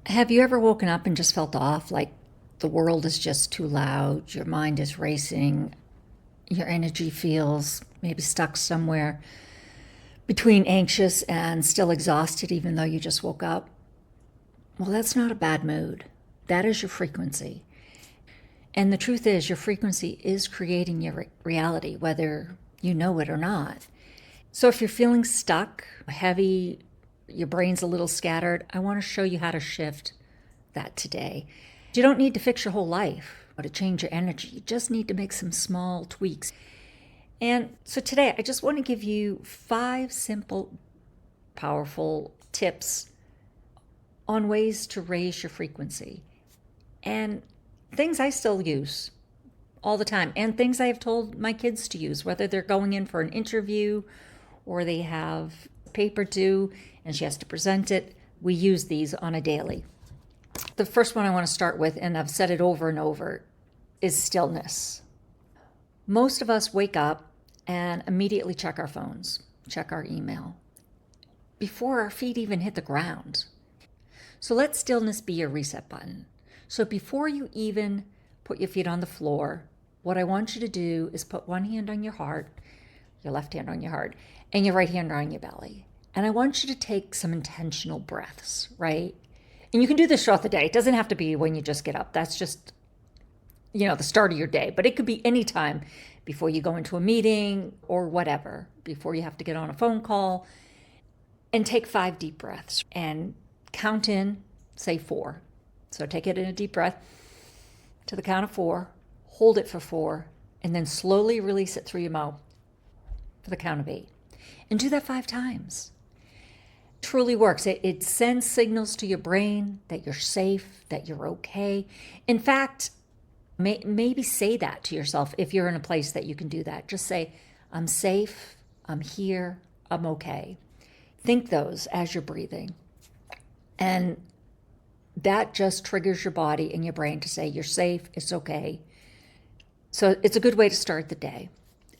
Have you ever woken up and just felt off, like the world is just too loud, your mind is racing, your energy feels maybe stuck somewhere between anxious and still exhausted, even though you just woke up? Well, that's not a bad mood. That is your frequency. And the truth is, your frequency is creating your reality, whether you know it or not. So if you're feeling stuck, heavy, your brain's a little scattered, I want to show you how to shift that today. You don't need to fix your whole life or to change your energy. You just need to make some small tweaks. And so today, I just want to give you 5 simple, powerful tips on ways to raise your frequency. And things I still use all the time, and things I have told my kids to use, whether they're going in for an interview or they have paper due and she has to present it. We use these on a daily. The first one I want to start with, and I've said it over and over, is stillness. Most of us wake up and immediately check our phones, check our email, before our feet even hit the ground. So let stillness be your reset button. So before you even put your feet on the floor, what I want you to do is put one hand on your heart, your left hand on your heart, and your right hand on your belly. And I want you to take some intentional breaths, right? And you can do this throughout the day. It doesn't have to be when you just get up. That's just, the start of your day. But it could be any time before you go into a meeting or whatever, before you have to get on a phone call. And take 5 deep breaths and count in, say 4. So take it in a deep breath to the count of 4, hold it for 4, and then slowly release it through your mouth for the count of 8. And do that 5 times. Truly works. It sends signals to your brain that you're safe, that you're okay. In fact, maybe say that to yourself if you're in a place that you can do that. Just say, I'm safe, I'm here, I'm okay. Think those as you're breathing. And that just triggers your body and your brain to say, you're safe, it's okay. So it's a good way to start the day.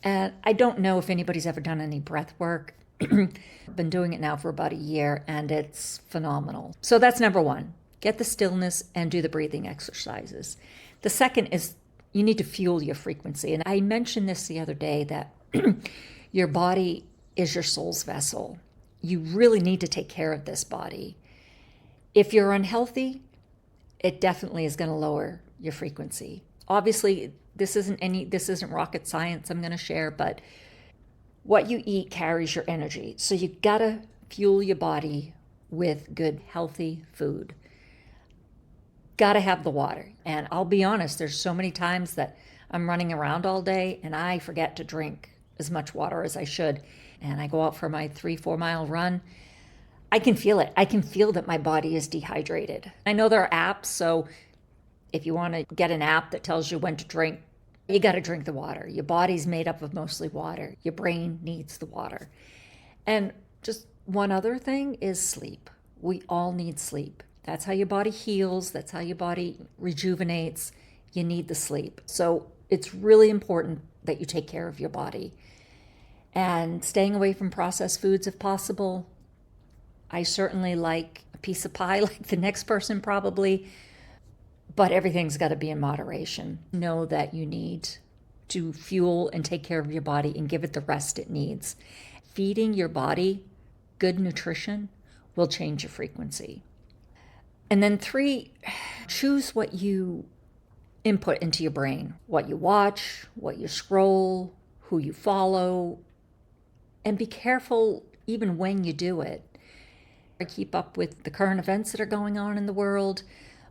And I don't know if anybody's ever done any breath work. I've been doing it now for about a year, and it's phenomenal. So that's number 1. Get the stillness and do the breathing exercises. The second is you need to fuel your frequency. And I mentioned this the other day, that your body is your soul's vessel. You really need to take care of this body. If you're unhealthy, it definitely is going to lower your frequency. Obviously, this isn't rocket science I'm going to share, but what you eat carries your energy. So you gotta fuel your body with good, healthy food. Gotta have the water. And I'll be honest, there's so many times that I'm running around all day and I forget to drink as much water as I should. And I go out for my 3-4 mile run. I can feel it. I can feel that my body is dehydrated. I know there are apps, so if you want to get an app that tells you when to drink, you got to drink the water. Your body's made up of mostly water. Your brain needs the water. And just one other thing is sleep. We all need sleep. That's how your body heals. That's how your body rejuvenates. You need the sleep. So it's really important that you take care of your body. And staying away from processed foods if possible. I certainly like a piece of pie like the next person probably. But everything's got to be in moderation. Know that you need to fuel and take care of your body and give it the rest it needs. Feeding your body good nutrition will change your frequency. And then 3, choose what you input into your brain, what you watch, what you scroll, who you follow, and be careful even when you do it. I keep up with the current events that are going on in the world,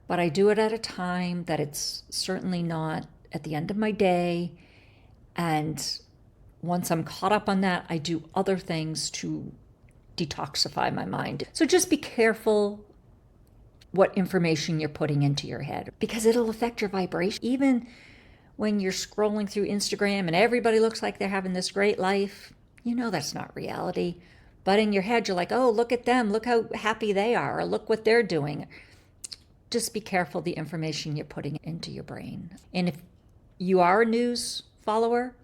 but I do it at a time that it's certainly not at the end of my day. And once I'm caught up on that, I do other things to detoxify my mind. So just be careful what information you're putting into your head, because it'll affect your vibration. Even when you're scrolling through Instagram and everybody looks like they're having this great life, that's not reality. But in your head, you're like, oh, look at them. Look how happy they are. Or look what they're doing. Just be careful the information you're putting into your brain. And if you are a news follower,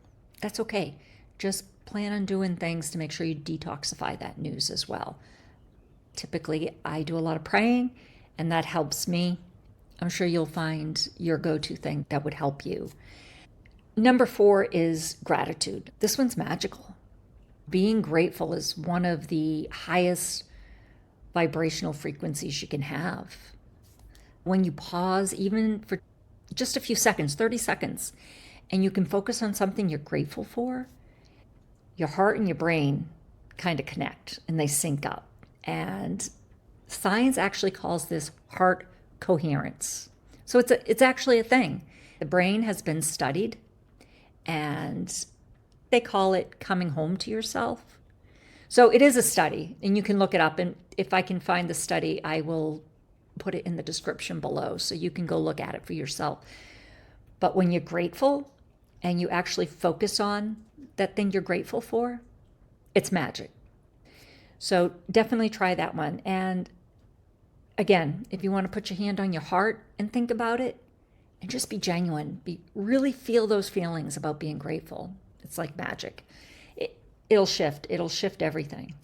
that's okay. Just plan on doing things to make sure you detoxify that news as well. Typically, I do a lot of praying and that helps me. I'm sure you'll find your go-to thing that would help you. Number 4 is gratitude. This one's magical. Being grateful is one of the highest vibrational frequencies you can have. When you pause, even for just a few seconds, 30 seconds, and you can focus on something you're grateful for, your heart and your brain kind of connect and they sync up. And science actually calls this heart coherence. So it's actually a thing. The brain has been studied, and they call it coming home to yourself. So it is a study, and you can look it up. And if I can find the study, I will put it in the description below so you can go look at it for yourself. But when you're grateful and you actually focus on that thing you're grateful for, it's magic. So definitely try that one. And again, if you want to put your hand on your heart and think about it and just be genuine, really feel those feelings about being grateful. It's like magic. It'll shift everything.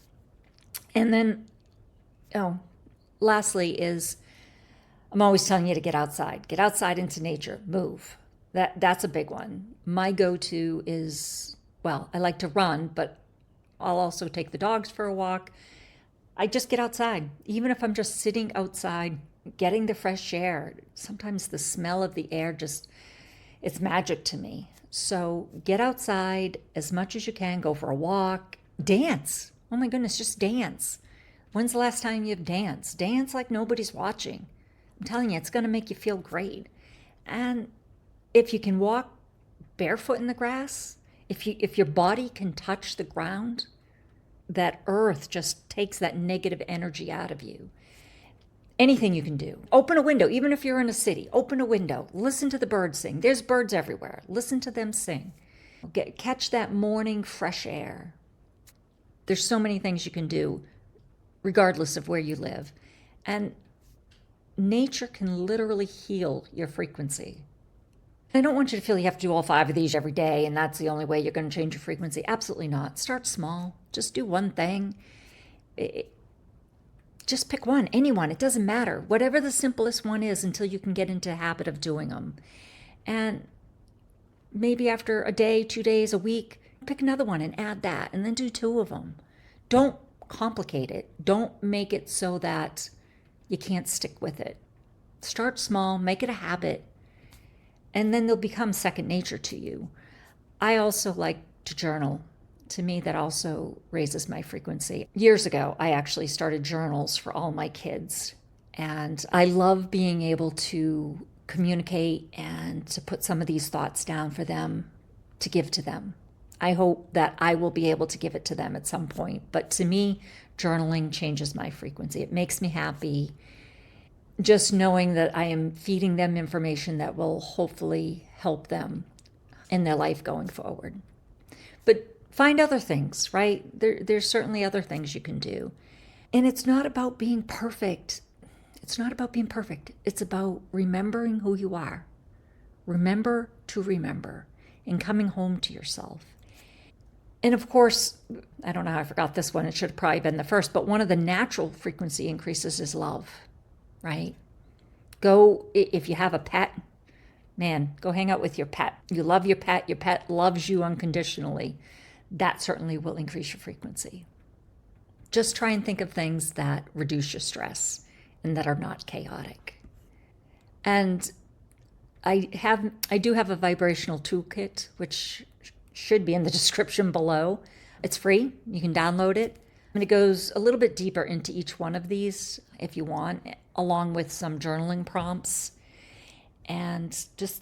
And then, lastly is, I'm always telling you to get outside into nature, move. That's a big one. My go-to is, I like to run, but I'll also take the dogs for a walk. I just get outside. Even if I'm just sitting outside, getting the fresh air, sometimes the smell of the air it's magic to me. So get outside as much as you can, go for a walk, dance. Oh my goodness, just dance. When's the last time you've danced? Dance like nobody's watching. I'm telling you, it's going to make you feel great. And if you can walk barefoot in the grass, if your body can touch the ground, that earth just takes that negative energy out of you. Anything you can do. Open a window, even if you're in a city. Open a window. Listen to the birds sing. There's birds everywhere. Listen to them sing. Catch that morning fresh air. There's so many things you can do, regardless of where you live. And nature can literally heal your frequency. I don't want you to feel you have to do all 5 of these every day and that's the only way you're going to change your frequency. Absolutely not. Start small. Just do one thing. Just pick one, anyone. It doesn't matter. Whatever the simplest one is until you can get into the habit of doing them. And maybe after a day, 2 days, a week, pick another one and add that and then do 2 of them. Don't complicate it. Don't make it so that you can't stick with it. Start small, make it a habit, and then they'll become second nature to you. I also like to journal. To me, that also raises my frequency. Years ago, I actually started journals for all my kids. And I love being able to communicate and to put some of these thoughts down for them to give to them. I hope that I will be able to give it to them at some point. But to me, journaling changes my frequency. It makes me happy. Just knowing that I am feeding them information that will hopefully help them in their life going forward. But find other things, right? There's certainly other things you can do. And it's not about being perfect. It's not about being perfect. It's about remembering who you are. Remember to remember and coming home to yourself. And of course, I don't know how I forgot this one. It should have probably been the first, but one of the natural frequency increases is love, right? If you have a pet, man, go hang out with your pet. You love your pet loves you unconditionally. That certainly will increase your frequency. Just try and think of things that reduce your stress and that are not chaotic. And I do have a vibrational toolkit, which should be in the description below. It's free. You can download it. And it goes a little bit deeper into each one of these if you want, along with some journaling prompts. And just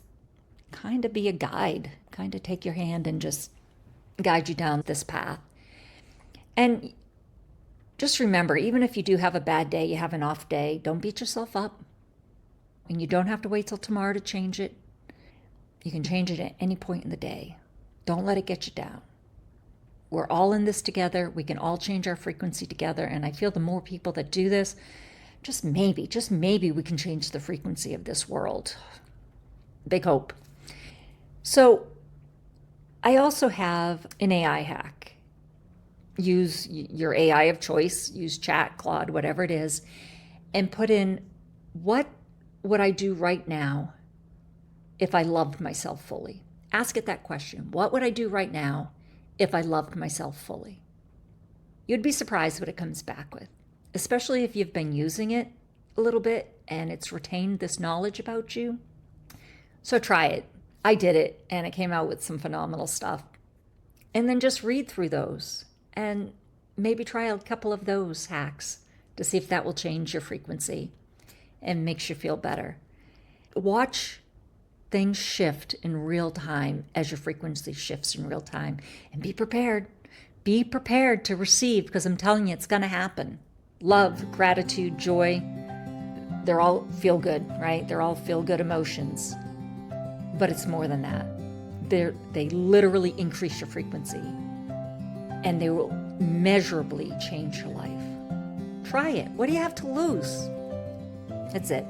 kind of be a guide, kind of take your hand and just guide you down this path. And just remember, even if you do have a bad day, you have an off day, don't beat yourself up. And you don't have to wait till tomorrow to change it. You can change it at any point in the day. Don't let it get you down. We're all in this together. We can all change our frequency together. And I feel the more people that do this, just maybe we can change the frequency of this world. Big hope. So I also have an AI hack. Use your AI of choice, use Chat, Claude, whatever it is, and put in What would I do right now if I loved myself fully? Ask it that question. What would I do right now if I loved myself fully? You'd be surprised what it comes back with, especially if you've been using it a little bit and it's retained this knowledge about you. So try it. I did it and it came out with some phenomenal stuff. And then just read through those and maybe try a couple of those hacks to see if that will change your frequency and makes you feel better. Watch things shift in real time as your frequency shifts in real time, and be prepared. Be prepared to receive, because I'm telling you, it's going to happen. Love, gratitude, joy, they're all feel good, right? They're all feel good emotions. But it's more than that. They literally increase your frequency, and they will measurably change your life. Try it. What do you have to lose? That's it.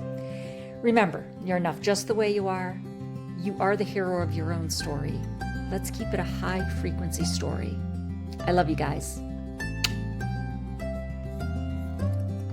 Remember, you're enough just the way you are. You are the hero of your own story. Let's keep it a high frequency story. I love you guys.